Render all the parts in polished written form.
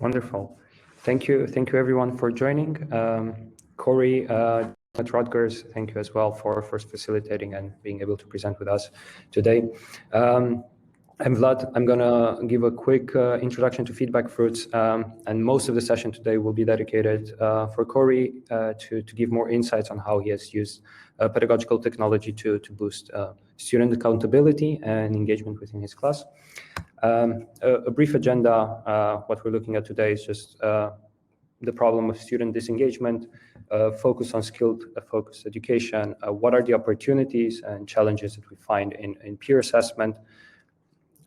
Wonderful. Thank you everyone for joining. Corey at Rutgers, thank you as well for facilitating and being able to present with us today. I'm Vlad. I'm going to give a quick introduction to FeedbackFruits, and most of the session today will be dedicated for Corey to give more insights on how he has used pedagogical technology to boost student accountability and engagement within his class. A brief agenda. What we're looking at today is just the problem of student disengagement, focus on skilled focused education, what are the opportunities and challenges that we find in peer assessment,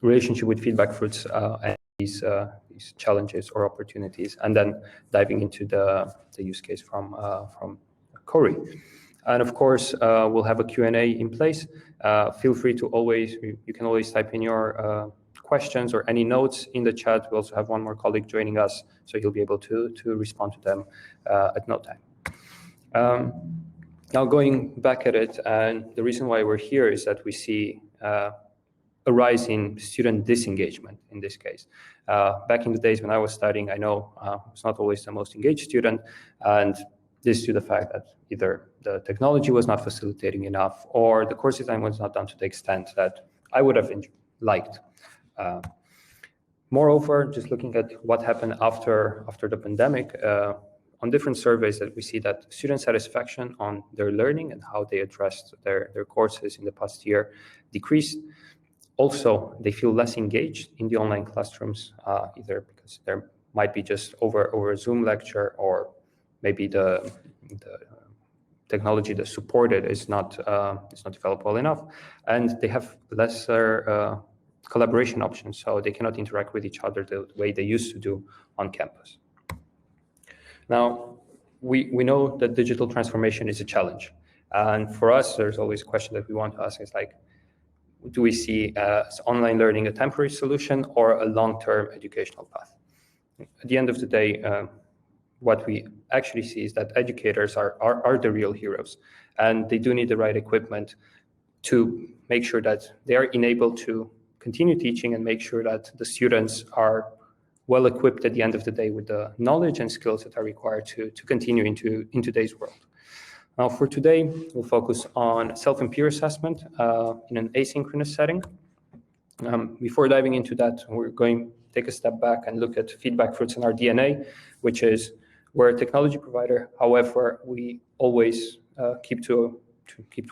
relationship with FeedbackFruits and these challenges or opportunities, and then diving into the use case from Corey. And of course, we'll have a Q&A in place. Feel free to you can always type in your questions or any notes in the chat. We also have one more colleague joining us, so you'll be able to respond to them at no time. Now going back at it, and the reason why we're here is that we see a rise in student disengagement in this case. Back in the days when I was studying, I know I was not always the most engaged student, and this due to the fact that either the technology was not facilitating enough or the course design was not done to the extent that I would have liked. Moreover, just looking at what happened after the pandemic, on different surveys that we see that student satisfaction on their learning and how they addressed their courses in the past year decreased. Also, they feel less engaged in the online classrooms, either because there might be just over a Zoom lecture, or maybe the technology that's supported is not developed well enough, and they have lesser collaboration options, so they cannot interact with each other the way they used to do on campus. Now, we know that digital transformation is a challenge, and for us, there's always a question that we want to ask is like, do we see online learning a temporary solution or a long-term educational path? At the end of the day, what we actually see is that educators are the real heroes, and they do need the right equipment to make sure that they are enabled to continue teaching and make sure that the students are well equipped at the end of the day with the knowledge and skills that are required to continue in today's world. Now, for today, we'll focus on self and peer assessment in an asynchronous setting. Before diving into that, we're going to take a step back and look at FeedbackFruits and our DNA, which is we're a technology provider. However, we always keep to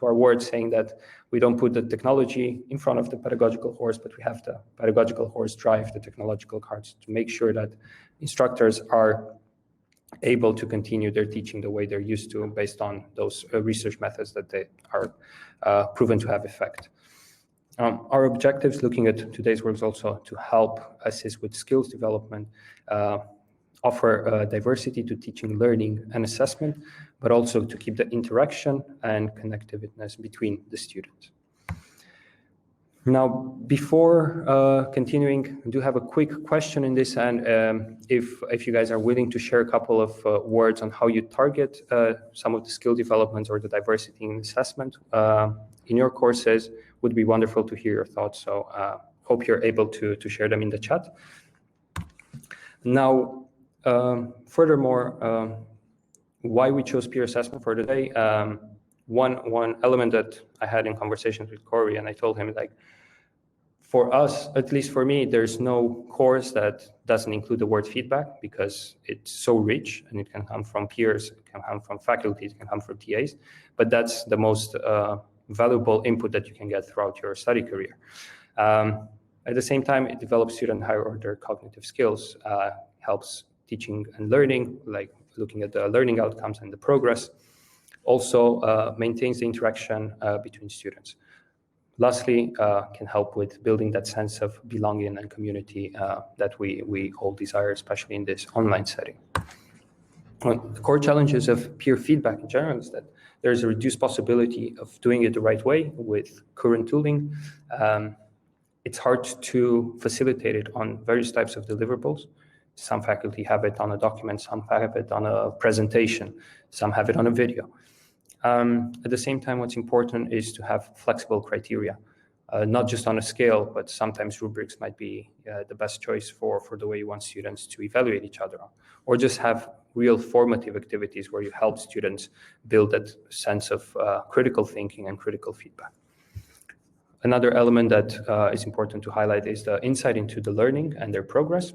our word, saying that we don't put the technology in front of the pedagogical horse, but we have the pedagogical horse drive the technological carts to make sure that instructors are able to continue their teaching the way they're used to based on those research methods that they are proven to have effect. Our objectives looking at today's work is also to help assist with skills development, offer diversity to teaching, learning, and assessment, but also to keep the interaction and connectiveness between the students. Now, before continuing, I do have a quick question in this, and if you guys are willing to share a couple of words on how you target some of the skill developments or the diversity in assessment in your courses, would be wonderful to hear your thoughts. So hope you're able to share them in the chat. Now, furthermore, why we chose peer assessment for today. One element that I had in conversations with Corey, and I told him, like, for us, at least for me, there's no course that doesn't include the word feedback because it's so rich, and it can come from peers, it can come from faculty, it can come from TAs, but that's the most valuable input that you can get throughout your study career. At the same time, it develops student higher order cognitive skills, helps teaching and learning, like looking at the learning outcomes and the progress, also maintains the interaction between students. Lastly, can help with building that sense of belonging and community that we all desire, especially in this online setting. The core challenges of peer feedback in general is that there's a reduced possibility of doing it the right way with current tooling. It's hard to facilitate it on various types of deliverables. Some faculty have it on a document, some have it on a presentation, some have it on a video. At the same time, what's important is to have flexible criteria. not just on a scale, but sometimes rubrics might be the best choice for the way you want students to evaluate each other on. Or just have real formative activities where you help students build that sense of critical thinking and critical feedback. Another element that is important to highlight is the insight into the learning and their progress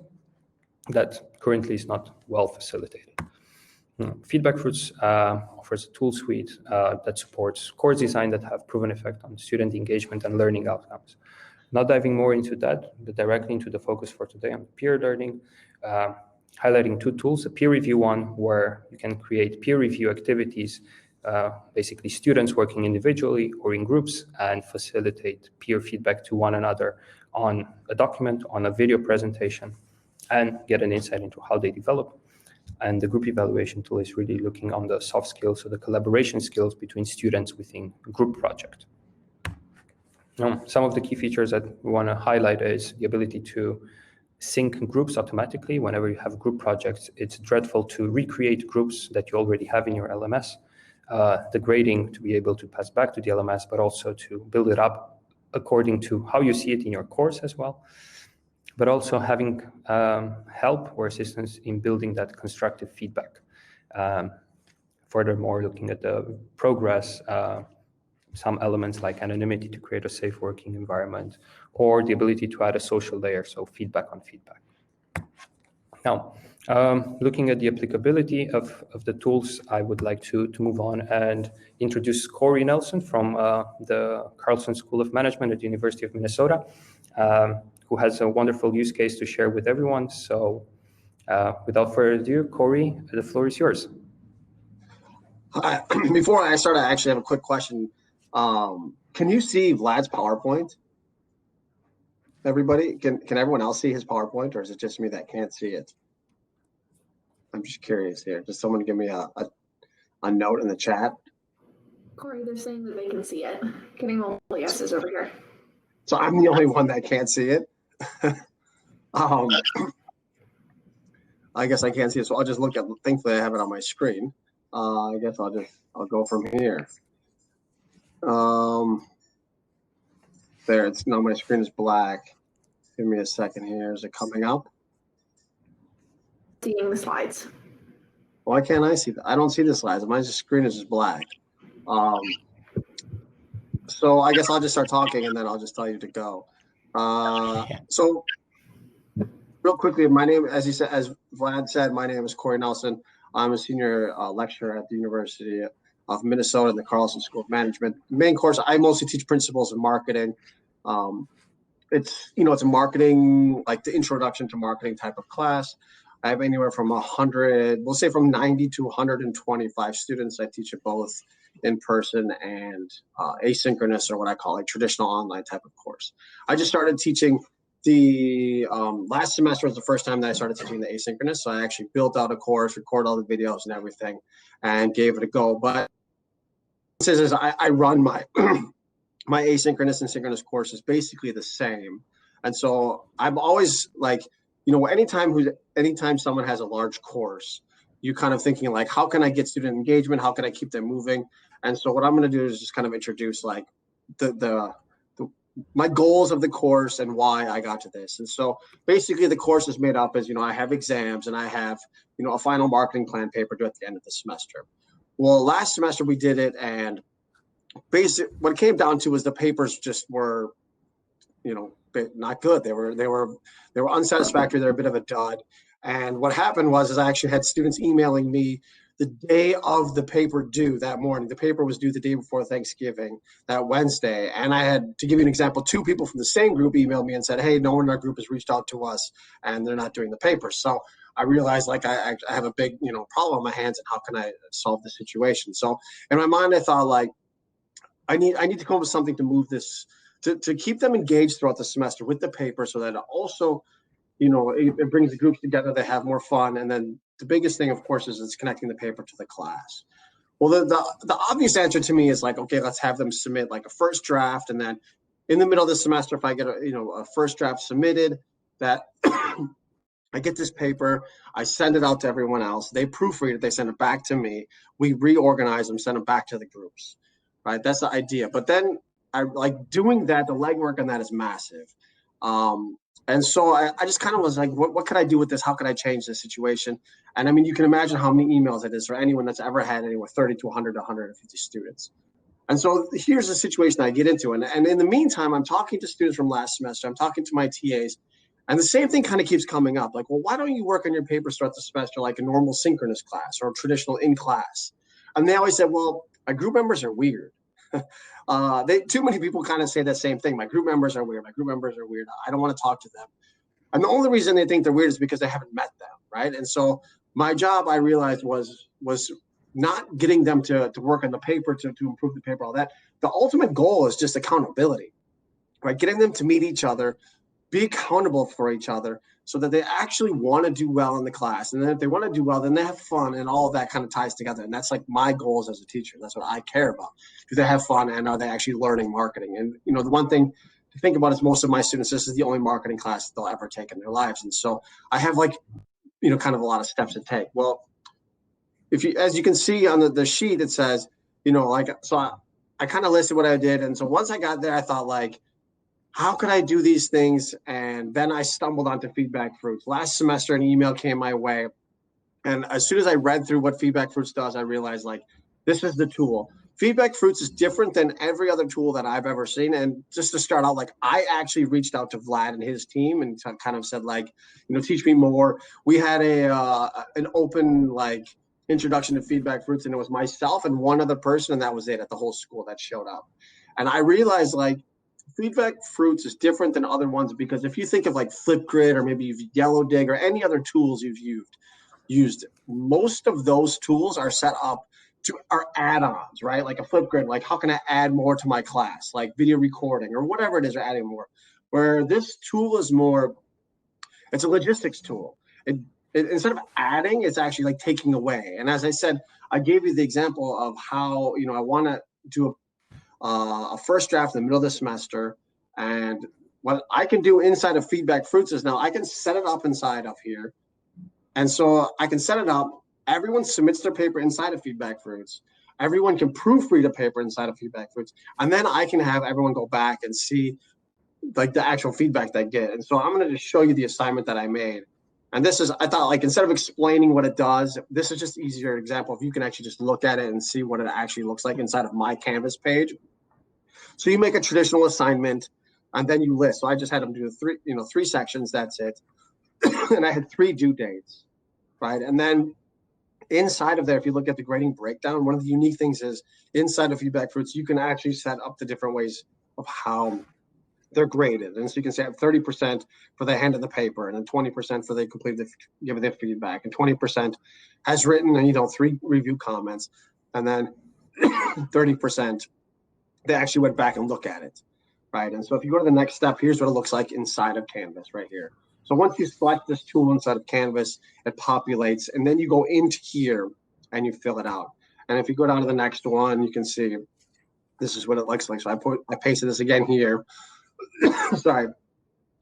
that currently is not well facilitated. FeedbackFruits offers a tool suite that supports course design that have proven effect on student engagement and learning outcomes. Not diving more into that, but directly into the focus for today on peer learning, highlighting two tools, a peer review one where you can create peer review activities, basically students working individually or in groups, and facilitate peer feedback to one another on a document, on a video presentation, and get an insight into how they develop. And the group evaluation tool is really looking on the soft skills, so the collaboration skills between students within a group project. Now, some of the key features that we want to highlight is the ability to sync groups automatically. Whenever you have group projects, it's dreadful to recreate groups that you already have in your LMS. The grading to be able to pass back to the LMS, but also to build it up according to how you see it in your course as well. But also having help or assistance in building that constructive feedback. Furthermore, looking at the progress, some elements like anonymity to create a safe working environment, or the ability to add a social layer, so feedback on feedback. Now, looking at the applicability of the tools, I would like to move on and introduce Corey Nelson from the Carlson School of Management at the University of Minnesota, who has a wonderful use case to share with everyone. So without further ado, Corey, the floor is yours. Before I start, I actually have a quick question. Can you see Vlad's PowerPoint? Everybody, can everyone else see his PowerPoint, or is it just me that can't see it? I'm just curious here. Does someone give me a note in the chat? Corey, they're saying that they can see it. Getting multiple yeses over here. So I'm the only one that can't see it. I guess I can't see it, so I'll just look at. Thankfully, I have it on my screen. I guess I'll go from here. There, it's now my screen is black. Give me a second here. Is it coming up? Seeing the slides. Why can't I see that? I don't see the slides. My screen is just black. So I guess I'll just start talking and then I'll just tell you to go. So real quickly, my name, as Vlad said, my name is Corey Nelson. I'm a senior lecturer at the University of Minnesota in the Carlson School of Management. The main course, I mostly teach principles of marketing. It's a marketing, like the introduction to marketing type of class. I have anywhere from 100, we'll say from 90 to 125 students. I teach it both in person and asynchronous, or what I call a traditional online type of course. I just started teaching the last semester was the first time that I started teaching the asynchronous. So I actually built out a course, recorded all the videos and everything, and gave it a go. But is I run my my asynchronous and synchronous course is basically the same. And so I'm always like, anytime someone has a large course, you kind of thinking like, how can I get student engagement? How can I keep them moving? And so what I'm going to do is just kind of introduce like my goals of the course and why I got to this. And so basically the course is made up as, I have exams and I have, a final marketing plan paper due at the end of the semester. Well, last semester we did it, and what it came down to was the papers just were, not good. They were unsatisfactory. They're a bit of a dud. And what happened was I actually had students emailing me the day of the paper due that morning. The paper was due the day before Thanksgiving, that Wednesday. And I had, to give you an example, 2 people from the same group emailed me and said, hey, no one in our group has reached out to us and they're not doing the paper. So I realized like I have a big, problem on my hands, and how can I solve the situation? So in my mind, I thought like, I need to come up with something to move this, to keep them engaged throughout the semester with the paper, so that it also, it brings the groups together, they have more fun. And then the biggest thing, of course, is it's connecting the paper to the class. Well, the obvious answer to me is like, okay, let's have them submit like a first draft. And then in the middle of the semester, if I get a first draft submitted, that I get this paper, I send it out to everyone else. They proofread it, they send it back to me. We reorganize them, send them back to the groups, right? That's the idea. But then I like doing that. The legwork on that is massive. And so I just kind of was like, what could I do with this? How could I change this situation? And I mean, you can imagine how many emails it is for anyone that's ever had anywhere 30 to 100 to 150 students. And so here's the situation I get into. And in the meantime, I'm talking to students from last semester. I'm talking to my TAs. And the same thing kind of keeps coming up. Like, well, why don't you work on your papers throughout the semester like a normal synchronous class or a traditional in class? And they always said, well, my group members are weird. Too many people kind of say the same thing. My group members are weird. My group members are weird. I don't want to talk to them. And the only reason they think they're weird is because they haven't met them, right? And so my job, I realized, was not getting them to work on the paper, to improve the paper, all that. The ultimate goal is just accountability, right? Getting them to meet each other, be accountable for each other so that they actually want to do well in the class. And then if they want to do well, then they have fun, and all of that kind of ties together. And that's like my goals as a teacher. That's what I care about. Do they have fun, and are they actually learning marketing? And, you know, the one thing to think about is most of my students, this is the only marketing class that they'll ever take in their lives. And so I have, like, you know, kind of a lot of steps to take. Well, if you, as you can see on the sheet, it says, you know, like, so I kind of listed what I did. And so once I got there, I thought, like, how could I do these things? And then I stumbled onto FeedbackFruits. Last semester, an email came my way. And as soon as I read through what FeedbackFruits does, I realized, like, this is the tool. FeedbackFruits is different than every other tool that I've ever seen. And just to start out, like, I actually reached out to Vlad and his team and kind of said, like, you know, teach me more. We had an open, like, introduction to FeedbackFruits, and it was myself and one other person, and that was it at the whole school that showed up. And I realized, like, FeedbackFruits is different than other ones because if you think of like Flipgrid or maybe you've Yellow Dig or any other tools you've used, most of those tools are set up to are add-ons, right? Like a Flipgrid, like how can I add more to my class, like video recording or whatever it is, or adding more. Where this tool is more, it's a logistics tool. Instead of adding, it's actually like taking away. And as I said, I gave you the example of how, you know, I want to do a first draft in the middle of the semester, and what I can do inside of FeedbackFruits is now I can set it up inside of here, and so I can set it up. Everyone submits their paper inside of FeedbackFruits. Everyone can proofread a paper inside of FeedbackFruits, and then I can have everyone go back and see like the actual feedback they get. And so I'm going to just show you the assignment that I made. And this is, I thought, like, instead of explaining what it does, this is just easier example if you can actually just look at it and see what it actually looks like inside of my Canvas page. So you make a traditional assignment and then you list. So I just had them do three sections, that's it. And I had 3 due dates, right? And then inside of there, if you look at the grading breakdown, one of the unique things is inside of FeedbackFruits, you can actually set up the different ways of how they're graded. And so you can say 30% for the hand of the paper, and then 20% for they completed give their feedback, and 20% has written, and 3 review comments, and then 30% they actually went back and looked at it, right? And so if you go to the next step, here's what it looks like inside of Canvas right here. So once you select this tool inside of Canvas, it populates, and then you go into here and you fill it out. And if you go down to the next one, you can see this is what it looks like. So I pasted this again here. Sorry.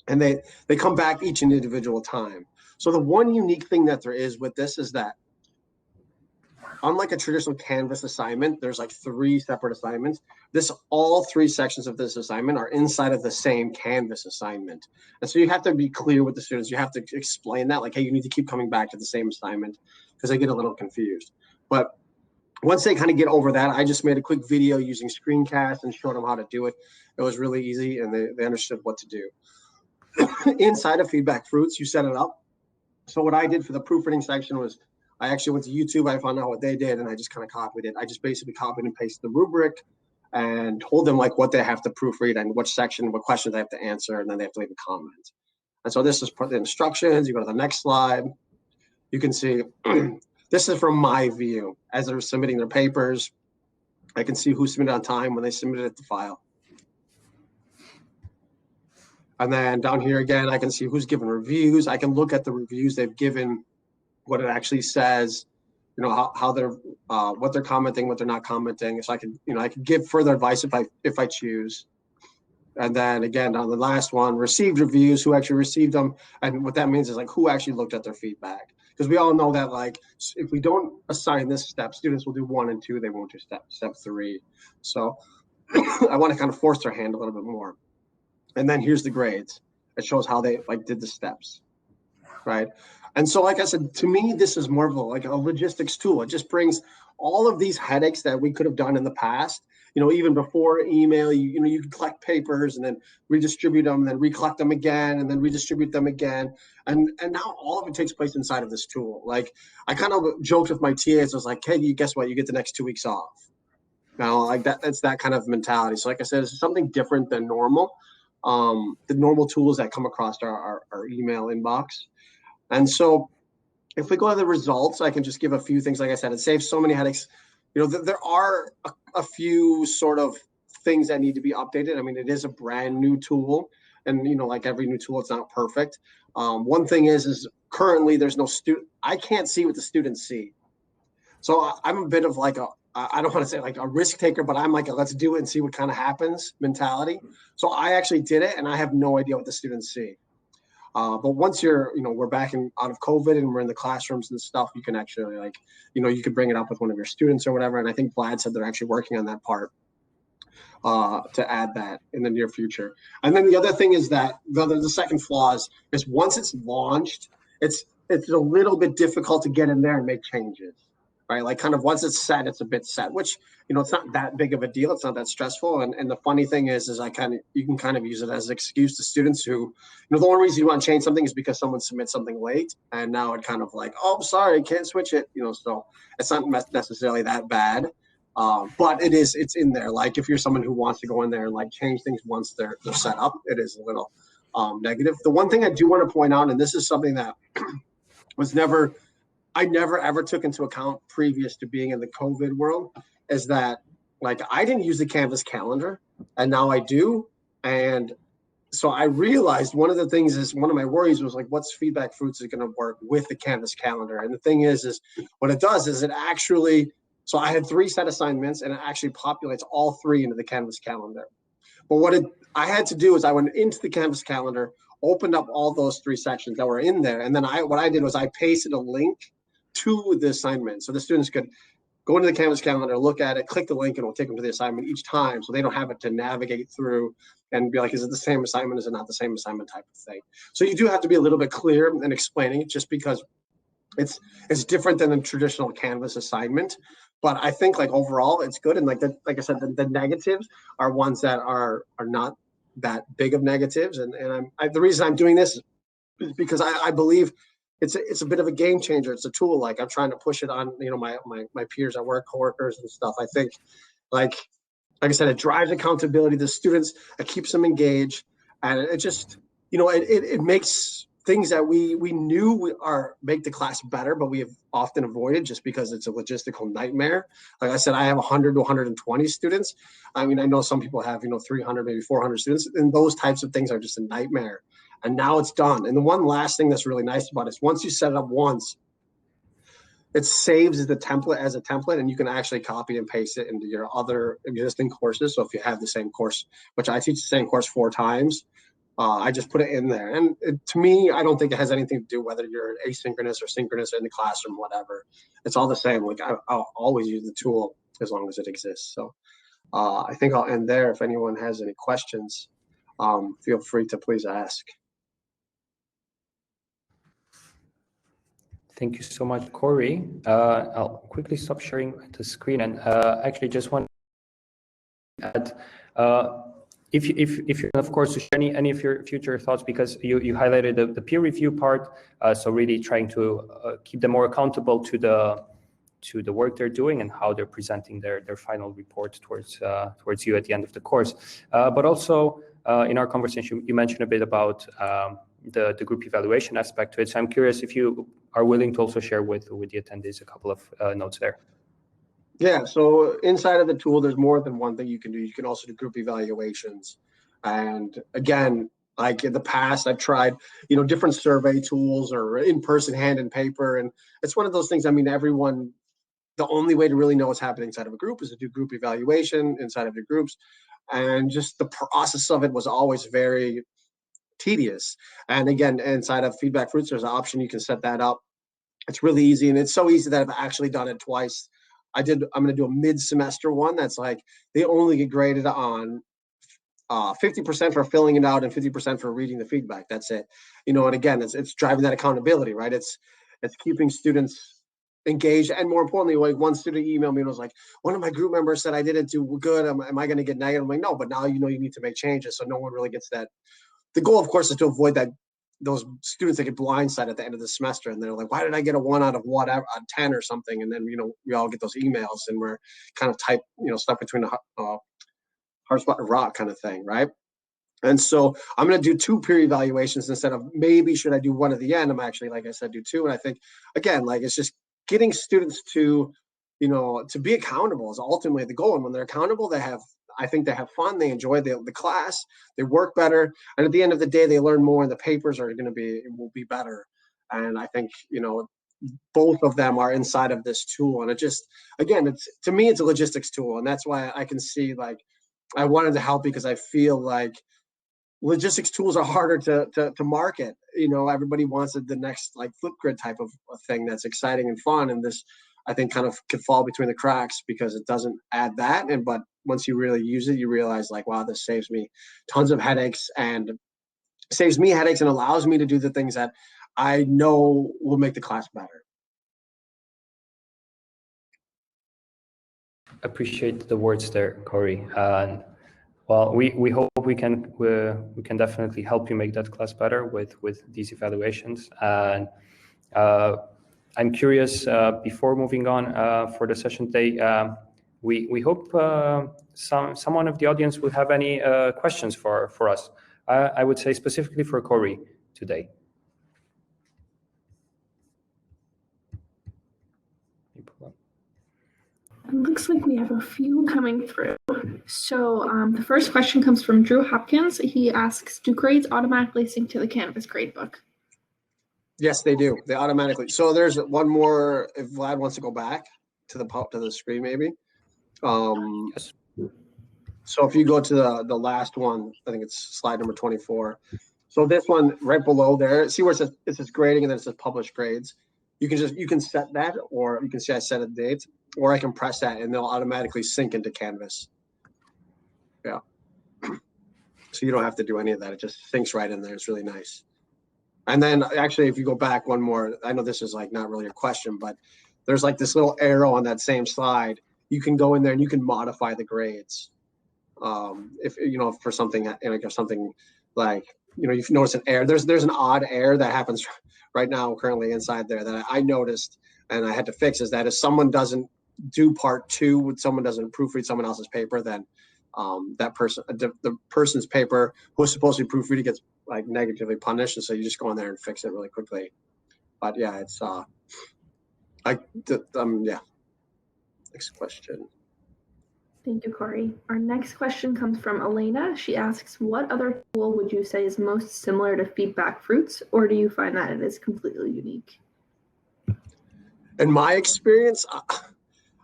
And they come back each individual time. So the one unique thing that there is with this is that unlike a traditional Canvas assignment, there's like 3 separate assignments. All 3 sections of this assignment are inside of the same Canvas assignment. And so you have to be clear with the students. You have to explain that, like, hey, you need to keep coming back to the same assignment, because they get a little confused. But once they kind of get over that, I just made a quick video using screencast and showed them how to do it. It was really easy, and they understood what to do. Inside of FeedbackFruits, you set it up. So what I did for the proofreading section was I actually went to YouTube. I found out what they did, and I just kind of copied it. I just basically copied and pasted the rubric and told them like what they have to proofread and which section, what questions they have to answer, and then they have to leave a comment. And so this is part of the instructions. You go to the next slide. You can see this is from my view as they're submitting their papers. I can see who submitted on time when they submitted the file. And then down here again, I can see who's given reviews. I can look at the reviews they've given, what it actually says, how they're, what they're commenting, what they're not commenting. So I can, I can give further advice if I choose. And then again, on the last one, received reviews, who actually received them. And what that means is like who actually looked at their feedback. Because we all know that like, if we don't assign this step, students will do 1 and 2, they won't do step 3. So I want to kind of force their hand a little bit more. And then here's the grades. It shows how they like did the steps, right? And so, like I said, to me, this is more of a logistics tool. It just brings all of these headaches that we could have done in the past. Even before email, you could collect papers and then redistribute them, and then recollect them again, and then redistribute them again. And now all of it takes place inside of this tool. Like, I kind of joked with my TAs. I was like, hey, guess what? You get the next 2 weeks off. Now, like that's that kind of mentality. So like I said, it's something different than normal. The normal tools that come across our email inbox. And so if we go to the results, I can just give a few things. Like I said, it saves so many headaches. There are a few sort of things that need to be updated. I mean, it is a brand new tool, and like every new tool, it's not perfect. One thing is currently there's no student. I can't see what the students see. So I'm a bit of like I don't want to say like a risk taker, but I'm like a let's do it and see what kind of happens mentality. So I actually did it, and I have no idea what the students see. But once we're back out of COVID and we're in the classrooms and stuff, you can actually you could bring it up with one of your students or whatever. And I think Vlad said they're actually working on that part to add that in the near future. And then the other thing is that the second flaw is once it's launched, it's a little bit difficult to get in there and make changes. Right, like kind of once it's set, it's a bit set, which it's not that big of a deal. It's not that stressful. And the funny thing is you can kind of use it as an excuse to students who, the only reason you want to change something is because someone submits something late, and now it kind of like, oh, sorry, can't switch it. So it's not necessarily that bad, but it's in there. Like if you're someone who wants to go in there and like change things once they're set up, it is a little negative. The one thing I do want to point out, and this is something that I never ever took into account previous to being in the COVID world, is that like I didn't use the Canvas calendar, and now I do. And so I realized one of the things is one of my worries was like, what's FeedbackFruits is going to work with the Canvas calendar? And the thing is what it does is it actually, so I had 3 set assignments, and it actually populates all 3 into the Canvas calendar. But I had to do is I went into the Canvas calendar, opened up all those 3 sections that were in there, and then what I did was I pasted a link to the assignment, so the students could go into the Canvas calendar, look at it, click the link, and it'll take them to the assignment each time, so they don't have it to navigate through and be like, is it the same assignment, is it not the same assignment, type of thing. So you do have to be a little bit clear in explaining it, just because it's different than a traditional Canvas assignment. But I think like overall it's good, and like I said, the negatives are ones that are not that big of negatives, and the reason I'm doing this is because I believe it's a bit of a game changer. It's a tool. Like I'm trying to push it on, my peers at work, coworkers and stuff. I think like I said, it drives accountability to students, it keeps them engaged, and it just, it makes things that we knew make the class better, but we have often avoided just because it's a logistical nightmare. Like I said, I have 100 to 120 students. I mean, I know some people have, 300, maybe 400 students, and those types of things are just a nightmare. And now it's done. And the one last thing that's really nice about it is once you set it up once, it saves as a template, and you can actually copy and paste it into your other existing courses. So if you have the same course, which I teach the same course 4 times, I just put it in there. And to me, I don't think it has anything to do whether you're asynchronous or synchronous in the classroom, whatever. It's all the same. Like I'll always use the tool as long as it exists. So I think I'll end there. If anyone has any questions, feel free to please ask. Thank you so much, Corey. I'll quickly stop sharing the screen, and actually just want to add, if you of course to share any of your future thoughts, because you highlighted the peer review part, so really trying to keep them more accountable to the work they're doing and how they're presenting their final report towards you at the end of the course. But also in our conversation, you mentioned a bit about the group evaluation aspect to it. So I'm curious if you are willing to also share with the attendees a couple of notes there. Yeah, so inside of the tool, there's more than one thing you can do. You can also do group evaluations. And again, like in the past, I've tried, different survey tools or in-person hand and paper. And it's one of those things, I mean, the only way to really know what's happening inside of a group is to do group evaluation inside of your groups. And just the process of it was always very tedious. And again, inside of FeedbackFruits, there's an option you can set that up. It's really easy, and it's so easy that I've actually done it twice. I'm going to do a mid-semester one that's like they only get graded on 50% for filling it out and 50% for reading the feedback. That's it. And again, it's driving that accountability, right? It's keeping students engaged. And more importantly, like one student emailed me and was like, one of my group members said I didn't do good. Am I going to get negative? I'm like, no, but now you need to make changes. So no one really gets that. The goal, of course, is to avoid those students that get blindsided at the end of the semester. And they're like, why did I get a 1 out of whatever, a 10 or something? And then, we all get those emails and we're kind of stuck between a hard spot and rock kind of thing, right? And so I'm going to do 2 peer evaluations instead of maybe should I do one at the end. I'm actually, like I said, do 2. And I think, again, like it's just getting students to, to be accountable is ultimately the goal. And when they're accountable, I think they have fun, they enjoy the class, they work better. And at the end of the day, they learn more and the papers will be better. And I think, both of them are inside of this tool. And it just, again, to me, it's a logistics tool. And that's why I can see, like, I wanted to help because I feel like logistics tools are harder to market. Everybody wants the next like Flipgrid type of thing that's exciting and fun. And this, I think, kind of could fall between the cracks because it doesn't add that. But once you really use it, you realize like, wow, this saves me tons of headaches and allows me to do the things that I know will make the class better. Appreciate the words there, Corey. And well, we hope we can definitely help you make that class better with these evaluations. And I'm curious, before moving on for the session today, we hope someone of the audience will have any questions for us. I would say specifically for Corey today. It looks like we have a few coming through. So the first question comes from Drew Hopkins. He asks, do grades automatically sync to the Canvas gradebook? Yes, they do. They automatically. So there's one more, if Vlad wants to go back to the screen, maybe. Yes. So if you go to the last one, I think it's slide number 24. So this one right below there, see where it says grading and then it says published grades. You can set that, or you can see I set a date, or I can press that and they'll automatically sync into Canvas. Yeah. So you don't have to do any of that. It just syncs right in there. It's really nice. And then actually, if you go back one more, I know this is like not really a question, but there's like this little arrow on that same slide. You can go in there and you can modify the grades. If for something, like something like, you've noticed an error. There's an odd error that happens right now currently inside there that I noticed and I had to fix, is that if someone doesn't do part 2, when someone doesn't proofread someone else's paper, then that person, the person's paper who was supposed to be proofreading gets like negatively punished. And so you just go in there and fix it really quickly. But yeah, it's yeah. Next question. Thank you, Corey. Our next question comes from Elena. She asks, what other tool would you say is most similar to FeedbackFruits, or do you find that it is completely unique? In my experience,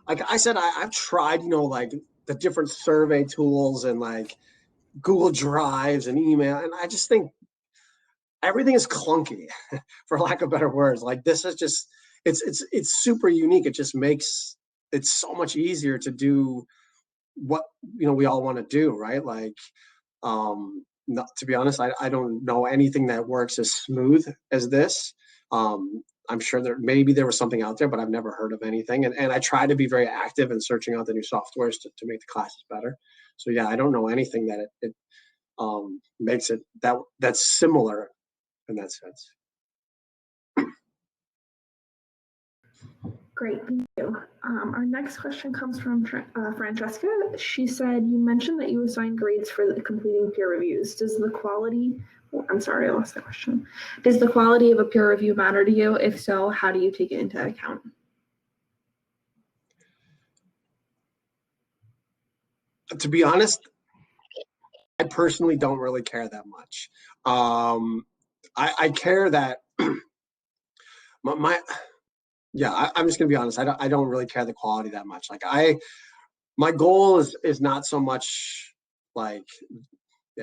like I said, I've tried, like the different survey tools and like Google Drives and email, and I just think everything is clunky, for lack of better words. Like this is just, it's super unique. It just makes it so much easier to do what we all want to do, right? Like, to be honest, I don't know anything that works as smooth as this. I'm sure there was something out there, but I've never heard of anything. And I try to be very active in searching out the new softwares to make the classes better. So yeah, I don't know anything that it makes it that's similar in that sense. Great, thank you. Our next question comes from Francesca. She said, you mentioned that you assign grades for completing peer reviews. Does the quality, I'm sorry, I lost that question. Does the quality of a peer review matter to you? If so, how do you take it into account? To be honest, I personally don't really care that much. I care that I'm just gonna be honest. I don't really care the quality that much. Like my goal is not so much like,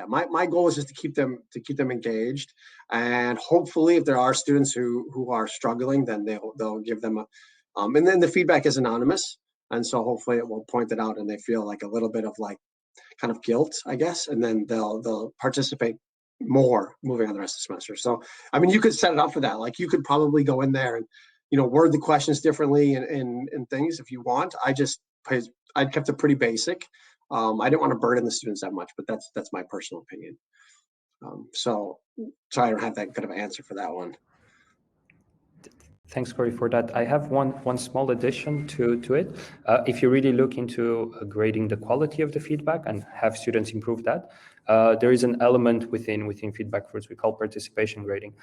my goal is just to keep them engaged, and hopefully if there are students who are struggling, then they'll give them and then the feedback is anonymous. And so hopefully it will point it out and they feel like a little bit of like kind of guilt, I guess, and then they'll participate more moving on the rest of the semester. So, I mean, you could set it up for that. Like you could probably go in there and, word the questions differently and things if you want. I kept it pretty basic. I didn't want to burden the students that much, but that's my personal opinion. So I don't have that good of an answer for that one. Thanks, Corey, for that. I have one small addition to it. If you really look into grading the quality of the feedback and have students improve that, there is an element within FeedbackFruits we call participation grading.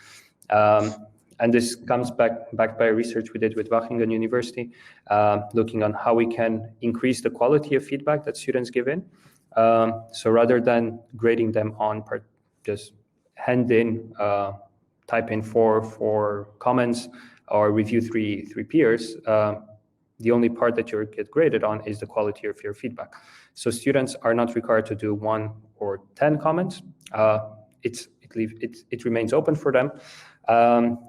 And this comes back by research we did with Wageningen University, looking on how we can increase the quality of feedback that students give in. So rather than grading them on just hand in, type in four comments, or review three peers, the only part that you get graded on is the quality of your feedback. So students are not required to do 1 or 10 comments. It remains open for them.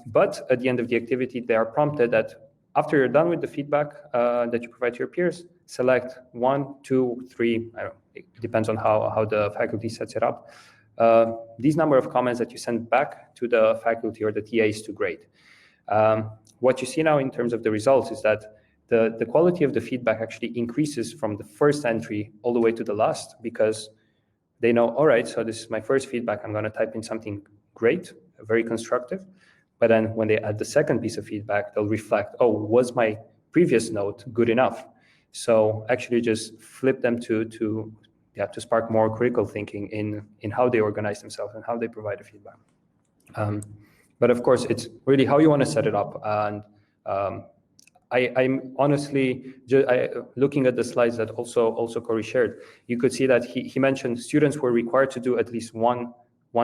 But at the end of the activity, they are prompted that after you're done with the feedback that you provide to your peers, select 1, 2, 3, I don't know, it depends on how the faculty sets it up. These number of comments that you send back to the faculty or the TAs to grade. What you see now in terms of the results is that the quality of the feedback actually increases from the first entry all the way to the last, because they know, all right, so this is my first feedback. I'm going to type in something great, very constructive. But then when they add the second piece of feedback, they'll reflect, oh, was my previous note good enough? So actually just flip them to spark more critical thinking in how they organize themselves and how they provide the feedback. But of course, it's really how you want to set it up. And I'm honestly, looking at the slides that also Corey shared, you could see that he mentioned students were required to do at least one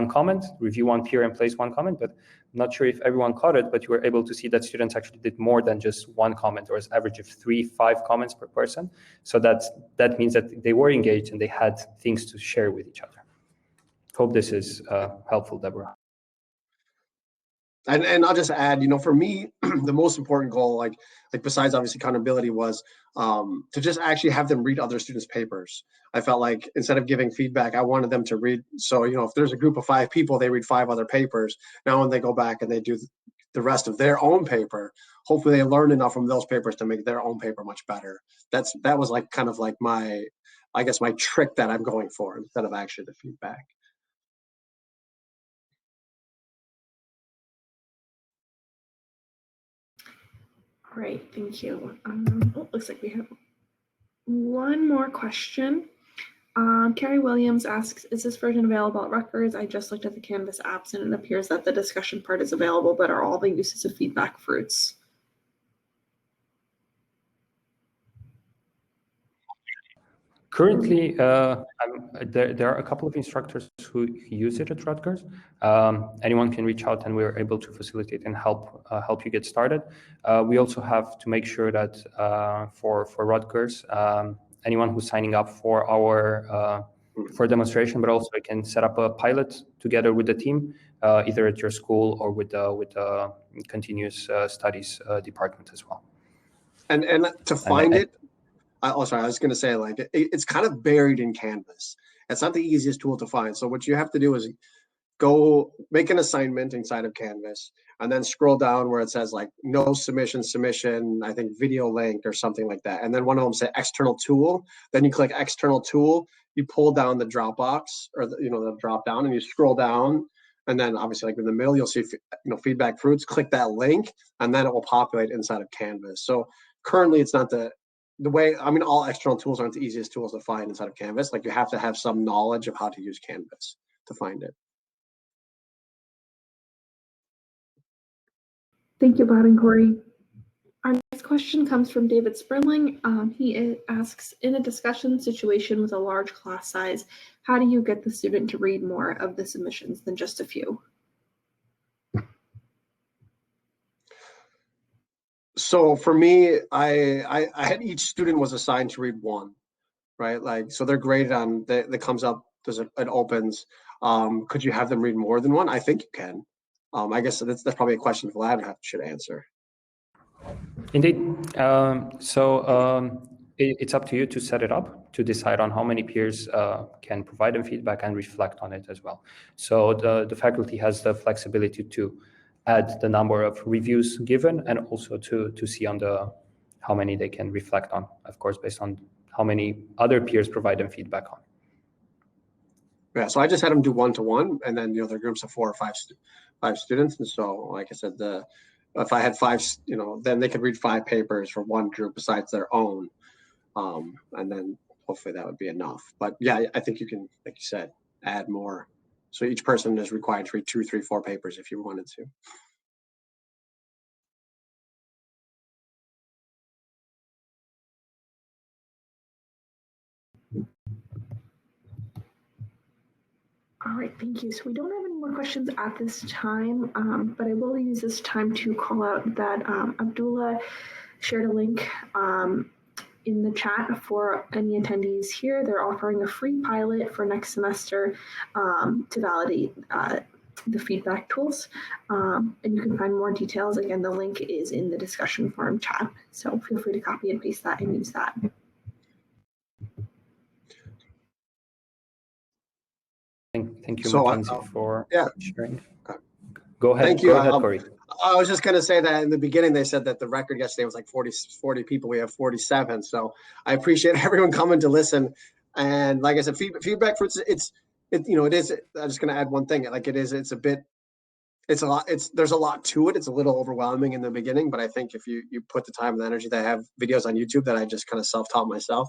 comment, review one peer and place one comment, but I'm not sure if everyone caught it, but you were able to see that students actually did more than just one comment, or an average of 3-5 comments per person. So that means that they were engaged and they had things to share with each other. Hope this is helpful, Deborah. And I'll just add, for me, the most important goal, like besides obviously accountability, was to just actually have them read other students' papers. I felt like instead of giving feedback, I wanted them to read. So, if there's a group of 5 people, they read 5 other papers. Now, when they go back and they do the rest of their own paper, hopefully they learn enough from those papers to make their own paper much better. That was like kind of like my trick that I'm going for instead of actually the feedback. Great, thank you. Looks like we have one more question. Carrie Williams asks, is this version available at Rutgers? I just looked at the Canvas apps and it appears that the discussion part is available, but are all the uses of FeedbackFruits? Currently, there are a couple of instructors who use it at Rutgers. Anyone can reach out and we're able to facilitate and help you get started. We also have to make sure that for Rutgers, anyone who's signing up for our for demonstration, but also can set up a pilot together with the team, either at your school or with the continuous studies department as well. And to find it. I was going to say, like, it's kind of buried in Canvas. It's not the easiest tool to find. So what you have to do is go make an assignment inside of Canvas and then scroll down where it says like no submission, I think video link or something like that. And then one of them say external tool. Then you click external tool, you pull down the drop box or the drop down and you scroll down. And then obviously like in the middle, you'll see, FeedbackFruits, click that link and then it will populate inside of Canvas. So currently it's not the way, all external tools aren't the easiest tools to find inside of Canvas. Like you have to have some knowledge of how to use Canvas to find it. Thank you, Bob and Corey. Our next question comes from David Sperling. He asks, in a discussion situation with a large class size, how do you get the student to read more of the submissions than just a few? So for me, I had each student was assigned to read one, right? Like, so they're graded on, that comes up, it opens. Could you have them read more than one? I think you can. I guess that's probably a question Vlad should answer. Indeed. It's up to you to set it up, to decide on how many peers can provide them feedback and reflect on it as well. So the faculty has the flexibility to add the number of reviews given, and also to see on how many they can reflect on, of course, based on how many other peers provide them feedback on. Yeah, so I just had them do one-to-one, and then they're groups of 4 or 5 students. And so, like I said, if I had 5, then they could read 5 papers for one group besides their own. And then hopefully that would be enough. But yeah, I think you can, like you said, add more. So each person is required to read 2, 3, 4 papers if you wanted to. All right, thank you. So we don't have any more questions at this time, but I will use this time to call out that Abdullah shared a link in the chat for any attendees here. They're offering a free pilot for next semester to validate the feedback tools. And you can find more details. Again, the link is in the discussion forum chat. So feel free to copy and paste that and use that. Thank you, Mackenzie, for sharing. Go ahead. Thank you. Go ahead, Corey. I was just going to say that in the beginning, they said that the record yesterday was like 40 people. We have 47. So I appreciate everyone coming to listen. And like I said, FeedbackFruits, it is, I'm just going to add one thing. Like there's a lot to it. It's a little overwhelming in the beginning, but I think if you put the time and the energy, they have videos on YouTube that I just kind of self-taught myself.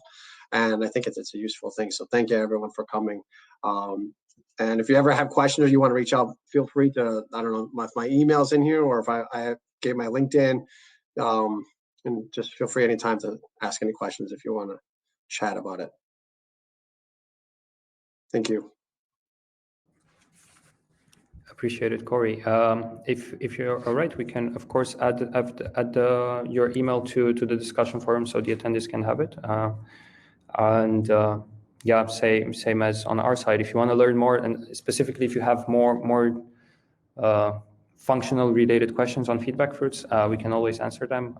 And I think it's a useful thing. So thank you everyone for coming. And if you ever have questions or you want to reach out, feel free to, I don't know if my email's in here or if I gave my LinkedIn, and just feel free anytime to ask any questions if you want to chat about it. Thank you. Appreciate it, Corey. If you're all right, we can, of course, add your email to the discussion forum so the attendees can have it. Yeah, same as on our side. If you want to learn more, and specifically if you have more functional related questions on FeedbackFruits, we can always answer them.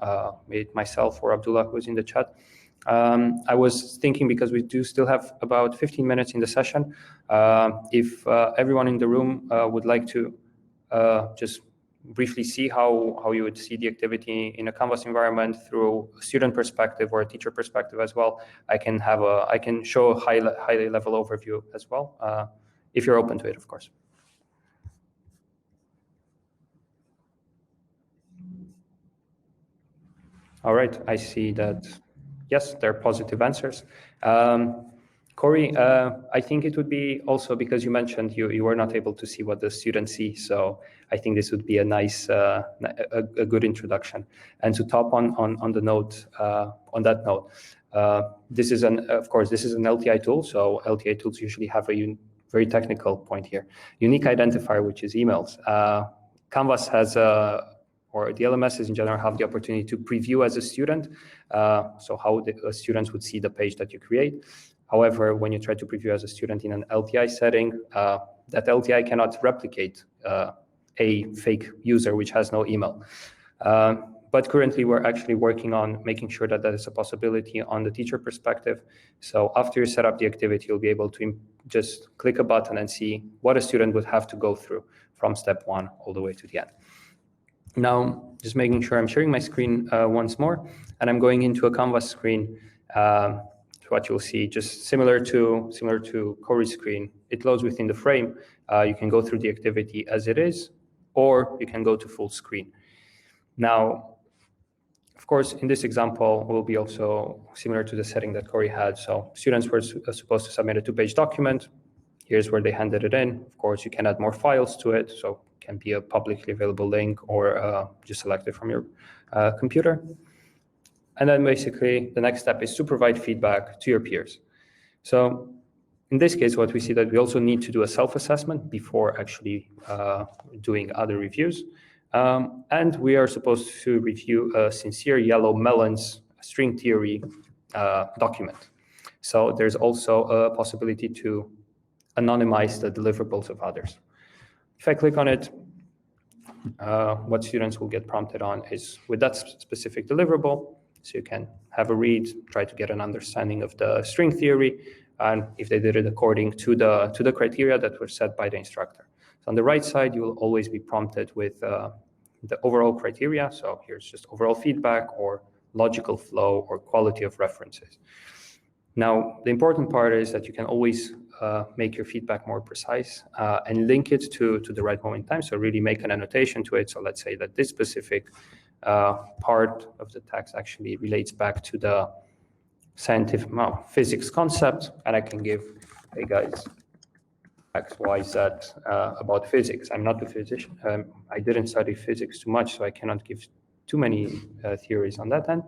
Be it myself or Abdullah, who's in the chat. I was thinking, because we do still have about 15 minutes in the session, if everyone in the room would like to just briefly see how you would see the activity in a Canvas environment through a student perspective or a teacher perspective as well, I can show a high level overview as well, if you're open to it, of course. All right, I see that. Yes, there are positive answers. Corey, I think it would be also, because you mentioned you were not able to see what the students see, so I think this would be a nice, a good introduction. And to top on the note, on that note, this is of course, this is an LTI tool, so LTI tools usually have a very technical point here. Unique identifier, which is emails. Canvas has or the LMSs in general have the opportunity to preview as a student, so how the students would see the page that you create. However, when you try to preview as a student in an LTI setting, that LTI cannot replicate a fake user which has no email. But currently, we're actually working on making sure that that is a possibility on the teacher perspective. So after you set up the activity, you'll be able to just click a button and see what a student would have to go through from step 1 all the way to the end. Now, just making sure I'm sharing my screen once more, and I'm going into a Canvas screen. What you'll see, just similar to Corey's screen, it loads within the frame. You can go through the activity as it is, or you can go to full screen. Now, of course, in this example, will be also similar to the setting that Corey had. So students were supposed to submit a 2-page document. Here's where they handed it in. Of course, you can add more files to it, so it can be a publicly available link or just select it from your computer. And then basically the next step is to provide feedback to your peers. So in this case, what we see that we also need to do a self-assessment before actually doing other reviews. And we are supposed to review a Sincere Yellow Melons string theory document. So there's also a possibility to anonymize the deliverables of others. If I click on it, what students will get prompted on is with that specific deliverable, So you can have a read, try to get an understanding of the string theory, and if they did it according to the criteria that were set by the instructor. So on the right side, you will always be prompted with the overall criteria. So here's just overall feedback or logical flow or quality of references. Now, the important part is that you can always make your feedback more precise and link it to the right moment in time. So really make an annotation to it. So let's say that this specific part of the text actually relates back to the scientific physics concept, and I can give, hey guys, X, Y, Z about physics. I'm not a physician. I didn't study physics too much, so I cannot give too many theories on that end.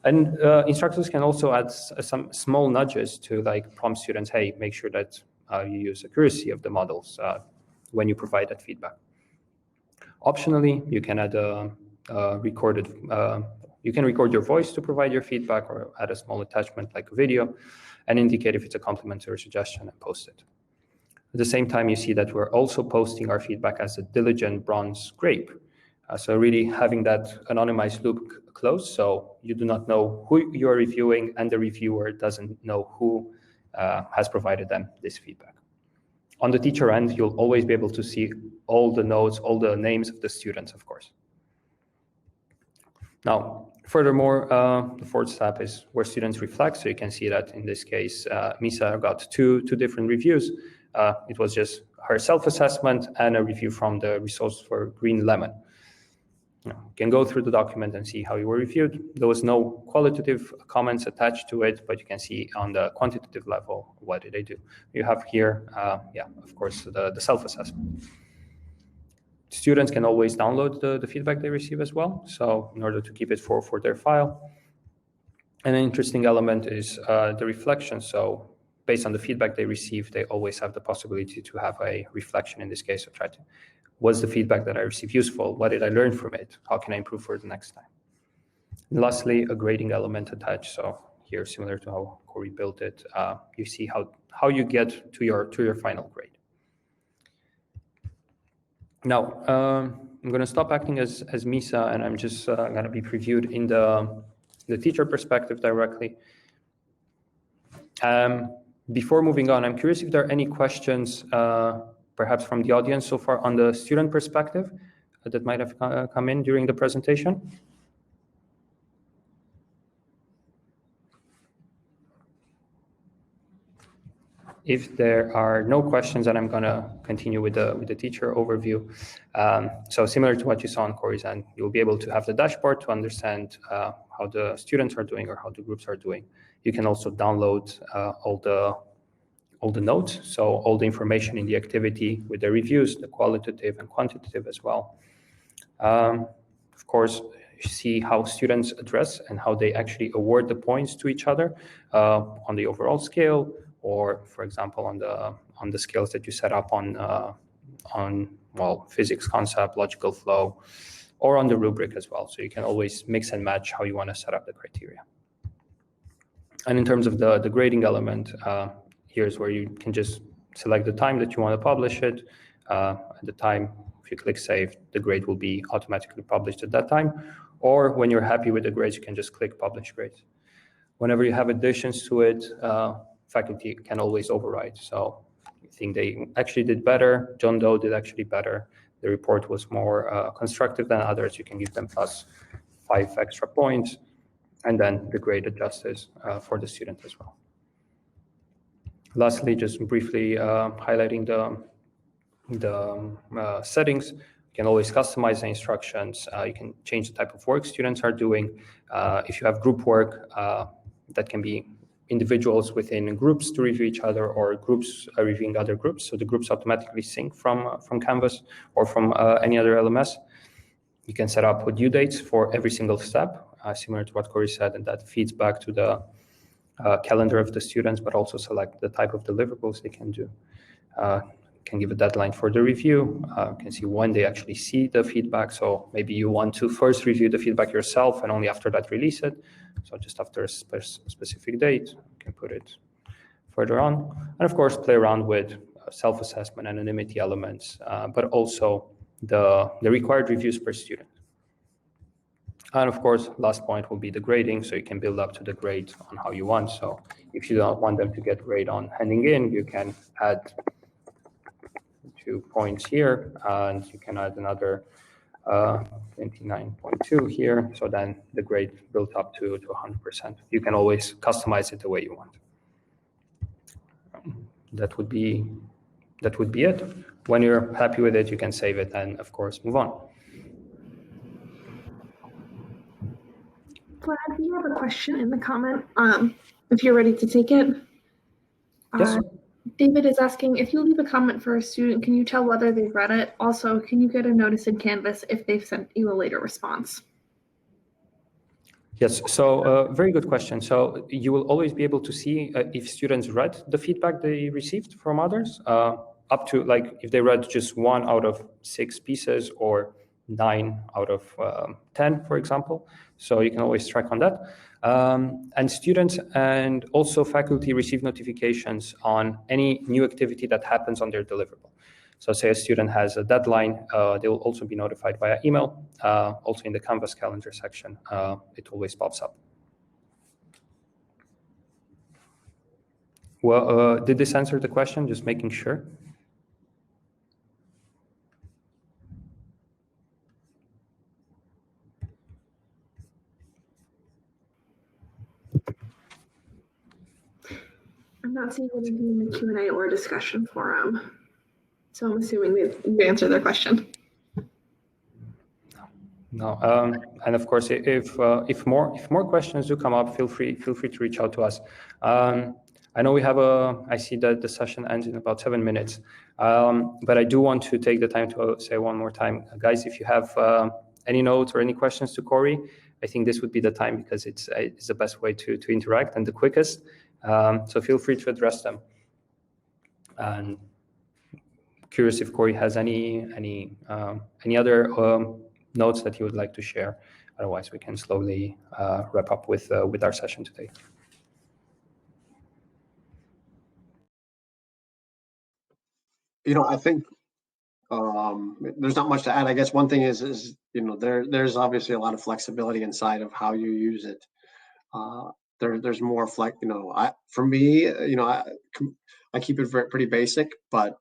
And instructors can also add some small nudges to like prompt students, hey, make sure that you use accuracy of the models when you provide that feedback. Optionally, you can add a recorded, you can record your voice to provide your feedback or add a small attachment like a video and indicate if it's a compliment or a suggestion and post it. At the same time, you see that we're also posting our feedback as a diligent bronze grape. So really having that anonymized loop closed, so you do not know who you're reviewing and the reviewer doesn't know who has provided them this feedback. On the teacher end, you'll always be able to see all the notes, all the names of the students, of course. Now, furthermore, the fourth step is where students reflect. So you can see that in this case, Misa got two different reviews. It was just her self-assessment and a review from the resource for Green Lemon. You can go through the document and see how you were reviewed. There was no qualitative comments attached to it, but you can see on the quantitative level, what did they do? You have here, of course, the self-assessment. Students can always download the feedback they receive as well. So in order to keep it for their file. And an interesting element is the reflection. So based on the feedback they receive, they always have the possibility to have a reflection in this case. So try to, was the feedback that I received useful? What did I learn from it? How can I improve for the next time? And lastly, a grading element attached. So here, similar to how Corey built it, you see how you get to your final grade. Now, I'm going to stop acting as Misa, and I'm just going to be previewed in the teacher perspective directly. Before moving on, I'm curious if there are any questions, perhaps from the audience so far on the student perspective that might have come in during the presentation. If there are no questions, then I'm going to continue with the teacher overview. So similar to what you saw on Corey's end, you'll be able to have the dashboard to understand how the students are doing or how the groups are doing. You can also download all the notes, so all the information in the activity with the reviews, the qualitative and quantitative as well. Of course, you see how students address and how they actually award the points to each other on the overall scale, or for example, on the scales that you set up on physics concept, logical flow, or on the rubric as well. So you can always mix and match how you want to set up the criteria. And in terms of the grading element, here's where you can just select the time that you want to publish it. At the time, if you click save, the grade will be automatically published at that time. Or when you're happy with the grades, you can just click publish grades. Whenever you have additions to it, faculty can always override. So you think they actually did better, John Doe did actually better, the report was more constructive than others, you can give them +5 extra points, and then the grade adjusts for the student as well. Lastly, just briefly highlighting the settings. You can always customize the instructions. You can change the type of work students are doing. If you have group work, that can be individuals within groups to review each other, or groups reviewing other groups. So the groups automatically sync from Canvas or from any other LMS. You can set up due dates for every single step, similar to what Corey said, and that feeds back to the calendar of the students, but also select the type of deliverables they can do. Can give a deadline for the review. Can see when they actually see the feedback. So maybe you want to first review the feedback yourself and only after that release it. So just after a specific date, you can put it further on. And of course, play around with self-assessment, anonymity elements, but also the required reviews per student. And of course, last point will be the grading, so you can build up to the grade on how you want. So if you don't want them to get grade on handing in, you can add 2 points here, and you can add another 29.2 here. So then the grade built up to 100%. You can always customize it the way you want. That would be it. When you're happy with it, you can save it and of course move on. Vlad, we have a question in the comment. If you're ready to take it. Yes. David is asking, if you leave a comment for a student, can you tell whether they've read it? Also, can you get a notice in Canvas if they've sent you a later response? Yes, so very good question. So you will always be able to see if students read the feedback they received from others, up to like if they read just 1 out of 6 pieces or 9 out of 10, for example. So you can always track on that. And students and also faculty receive notifications on any new activity that happens on their deliverable. So say a student has a deadline, they will also be notified via email. Also in the Canvas calendar section, it always pops up. Well, did this answer the question? Just making sure. I'm not seeing anything in the Q&A or discussion forum. So I'm assuming we've answered their question. No, and of course, if more questions do come up, feel free to reach out to us. I know we have I see that the session ends in about 7 minutes, but I do want to take the time to say one more time, guys, if you have any notes or any questions to Corey, I think this would be the time because it's the best way to interact and the quickest. So feel free to address them. And curious if Corey has any other notes that you would like to share. Otherwise, we can slowly wrap up with our session today. I think there's not much to add. I guess one thing is there's obviously a lot of flexibility inside of how you use it. There's more for me, I keep it pretty basic, but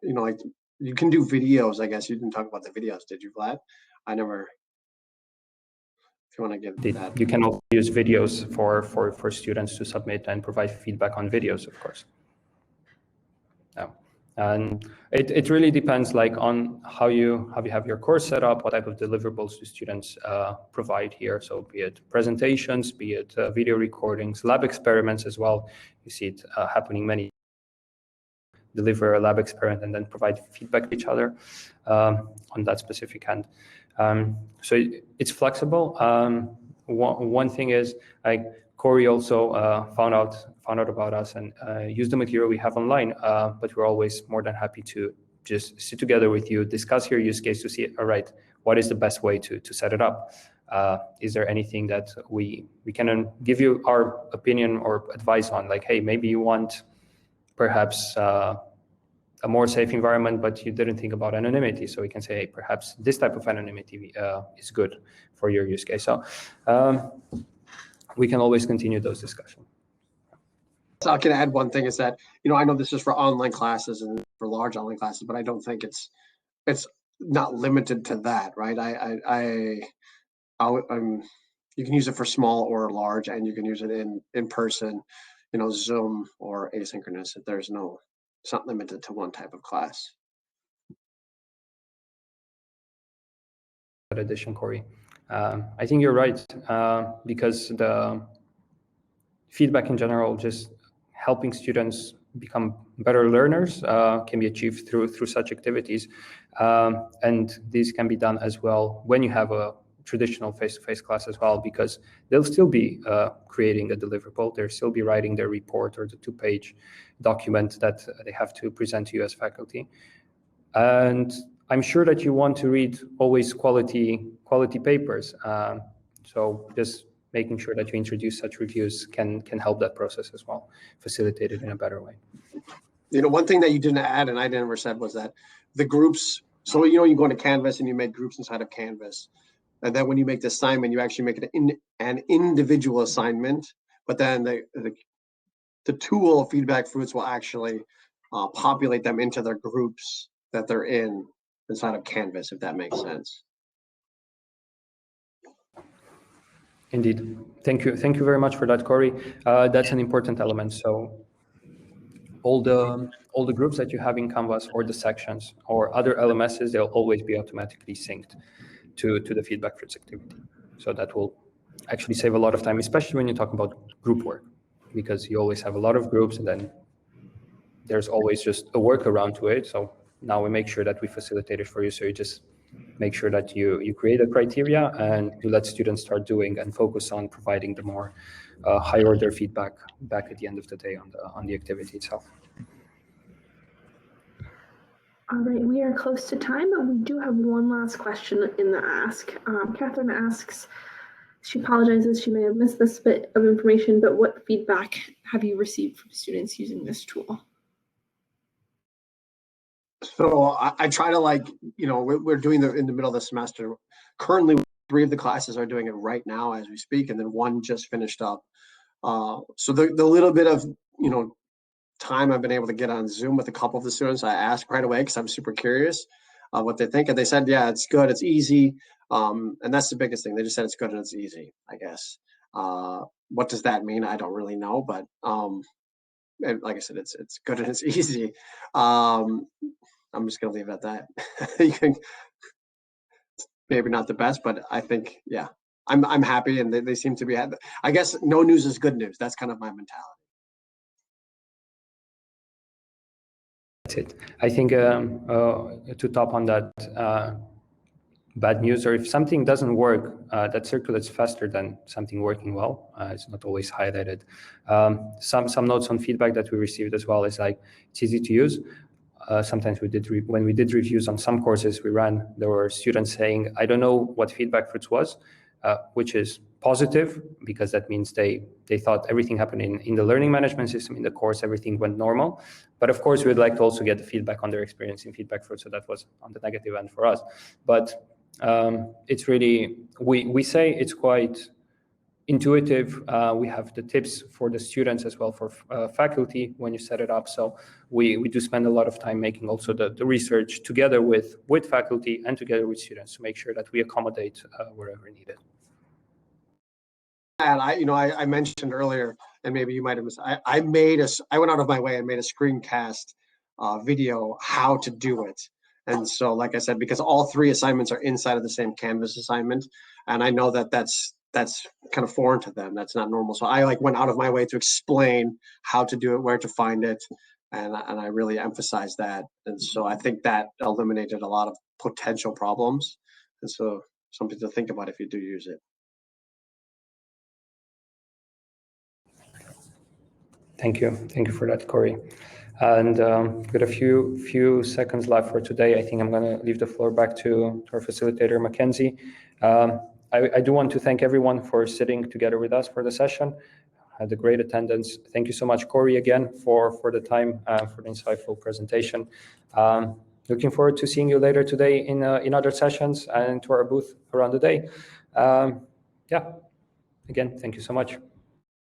like you can do videos. I guess you didn't talk about the videos, did you, Vlad? I never. If you want to give that. You can also use videos for students to submit and provide feedback on videos, of course. Yeah. And it really depends like on how you have your course set up, what type of deliverables do students provide here. So be it presentations, be it video recordings, lab experiments as well. You see it happening many. Deliver a lab experiment and then provide feedback to each other on that specific end. So it's flexible. One thing is like Corey also found out about us and used the material we have online, but we're always more than happy to just sit together with you, discuss your use case to see, all right, what is the best way to set it up? Is there anything that we can give you our opinion or advice on? Like, hey, maybe you want perhaps a more safe environment, but you didn't think about anonymity. So we can say, hey, perhaps this type of anonymity is good for your use case. So we can always continue those discussions. So I can add one thing is that, I know this is for online classes and for large online classes, but I don't think it's not limited to that, right? You can use it for small or large, and you can use it in person, Zoom or asynchronous. It's not limited to one type of class. Addition, Corey. I think you're right, because the feedback in general, just helping students become better learners, can be achieved through such activities. And these can be done as well when you have a traditional face-to-face class as well, because they'll still be creating a deliverable. They'll still be writing their report or the 2-page document that they have to present to you as faculty. And I'm sure that you want to read always quality papers. So just making sure that you introduce such reviews can help that process as well, facilitate it in a better way. One thing that you didn't add and I never said was that the groups, so you go into Canvas and you make groups inside of Canvas. And then when you make the assignment, you actually make it an individual assignment, but then the tool FeedbackFruits will actually populate them into their groups that they're in inside of Canvas, if that makes sense. Indeed. Thank you. Thank you very much for that, Corey. That's an important element. So all the groups that you have in Canvas or the sections or other LMSs, they'll always be automatically synced to the FeedbackFruits activity. So that will actually save a lot of time, especially when you talk about group work, because you always have a lot of groups and then there's always just a workaround to it. So now we make sure that we facilitate it for you. So you just make sure that you create a criteria and you let students start doing and focus on providing the more high order feedback back at the end of the day on the activity itself. All right, we are close to time, but we do have one last question in the ask. Catherine asks, she apologizes, she may have missed this bit of information, but what feedback have you received from students using this tool? So I try to, like, you know, we're doing in the middle of the semester. Currently, 3 of the classes are doing it right now as we speak, and then 1 just finished up. So the little bit of, you know, time I've been able to get on Zoom with a couple of the students, I asked right away because I'm super curious what they think, and they said, yeah, it's good, it's easy, and that's the biggest thing. They just said it's good and it's easy, I guess. What does that mean? I don't really know, but and like I said, it's good and it's easy. I'm just gonna leave it at that. You can, maybe not the best, but I think, yeah, I'm happy, and they seem to be. I guess no news is good news. That's kind of my mentality. That's it. I think to top on that bad news, or if something doesn't work, that circulates faster than something working well. It's not always highlighted. Some notes on feedback that we received as well is like, it's easy to use. Sometimes when we did reviews on some courses we ran, there were students saying, I don't know what FeedbackFruits was, which is positive because that means they thought everything happened in the learning management system, in the course, everything went normal. But of course, we'd like to also get the feedback on their experience in FeedbackFruits, so that was on the negative end for us. But it's really, we say it's quite intuitive. We have the tips for the students as well for faculty when you set it up. So we do spend a lot of time making also the research together with faculty and together with students to make sure that we accommodate wherever needed. And I mentioned earlier, and maybe you might have missed, I went out of my way and made a screencast video how to do it. And so, like I said, because all 3 assignments are inside of the same Canvas assignment, and I know that that's kind of foreign to them. That's not normal. So I went out of my way to explain how to do it, where to find it, and I really emphasized that. And so I think that eliminated a lot of potential problems. And so something to think about if you do use it. Thank you for that, Corey. And we've got a few seconds left for today. I think I'm going to leave the floor back to our facilitator, Mackenzie. I do want to thank everyone for sitting together with us for the session. Had a great attendance. Thank you so much, Corey, again, for the time, for the insightful presentation. Looking forward to seeing you later today in other sessions and to our booth around the day. Yeah, again, thank you so much.